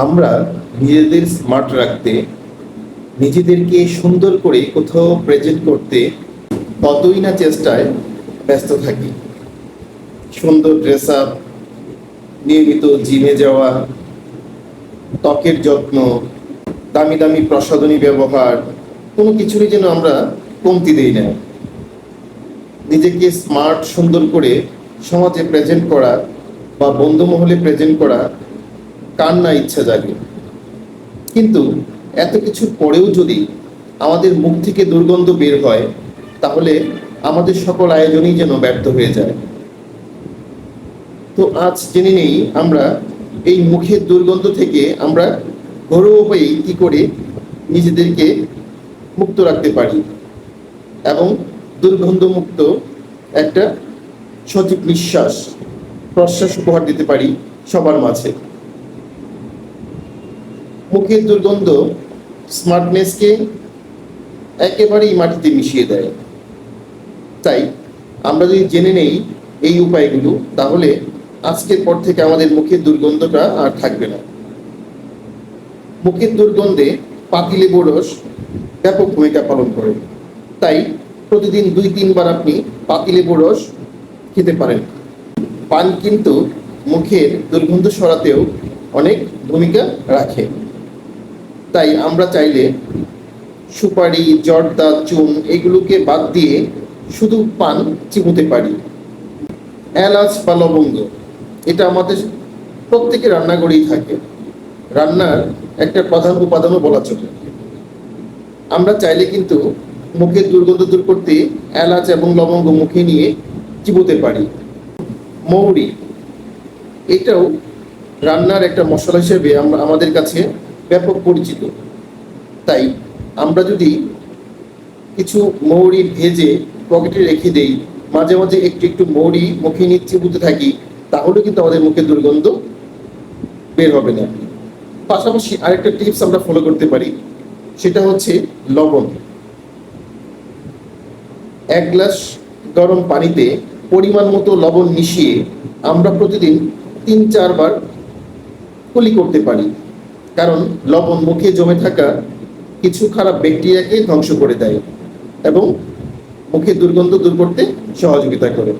আমরা নিজেদের স্মার্ট রাখতে, নিজেদেরকে সুন্দর করে কোথাও প্রেজেন্ট করতে কতই না চেষ্টায় ব্যস্ত থাকি। সুন্দর ড্রেস আপ, নিয়মিত জিমে যাওয়া, ত্বকের যত্ন, দামি দামি প্রসাধনী ব্যবহার, কোনো কিছুরই যেন আমরা কমতি দেই না। নিজেকে স্মার্ট সুন্দর করে সমাজে প্রেজেন্ট করা বা বন্ধু মহলে প্রেজেন্ট করা কার না ইচ্ছা জাগে। কিন্তু এত কিছুর পরেও যদি আমাদের মুখ থেকে দুর্গন্ধ বের হয়, তাহলে আমাদের সকল আয়োজনই যেন ব্যর্থ হয়ে যায়। তো আজ জেনে নেই আমরা এই মুখের দুর্গন্ধ থেকে আমরা ঘরোয়া উপায়ে কী করে নিজেদেরকে মুক্ত রাখতে পারি এবং দুর্গন্ধমুক্ত একটা সঠিক নিঃশ্বাস প্রশ্বাস উপহার দিতে পারি সবার মাঝে। মুখের দুর্গন্ধ স্মার্টনেসকে একেবারেই মাটিতে মিশিয়ে দেয়। তাই আমরা যদি জেনে নেই এই উপায়গুলো, তাহলে আজকের পর থেকে আমাদের মুখের দুর্গন্ধটা আর থাকবে না। মুখের দুর্গন্ধে পাতিলেবুর রস ব্যাপক ভূমিকা পালন করে। তাই প্রতিদিন 2-3 বার আপনি পাতিলেবুর রস খেতে পারেন। পান কিন্তু মুখের দুর্গন্ধ সরাতেও অনেক ভূমিকা রাখে। তাই আমরা চাইলে সুপারি, জর্দা, চুন এগুলোকে বাদ দিয়ে শুধু পান চিবোতে পারি। এলাচ বা লবঙ্গ, এটা আমাদের প্রত্যেকের রান্নাঘরেই থাকে, রান্নার একটা প্রধান উপাদানও বলা চলে। আমরা চাইলে কিন্তু মুখের দুর্গন্ধ দূর করতে এলাচ এবং লবঙ্গ মুখে নিয়ে চিবোতে পারি। মৌরি, এটাও রান্নার একটা মশলা হিসেবে আমাদের কাছে ব্যাপক পরিচিত। তাই আমরা যদি কিছু মৌরি ভেজে পকেটে রেখে দেই, মাঝে মাঝে একটু একটু মৌরি মুখে নিয়ে চিবোতে থাকি, তাহলে কিন্তু আমাদের মুখে দুর্গন্ধ বের হবে না। পাশাপাশি আরেকটা টিপস আমরা ফলো করতে পারি, সেটা হচ্ছে লবণ। 1 গ্লাস গরম পানিতে পরিমাণ মতো লবণ মিশিয়ে আমরা প্রতিদিন 3-4 বার কুলি করতে পারি। কারণ লবণ মুখে জমে থাকা কিছু খারাপ ব্যাকটেরিয়াকে ধ্বংস করে দেয় এবং মুখে দুর্গন্ধ দূর করতে সহযোগিতা করে।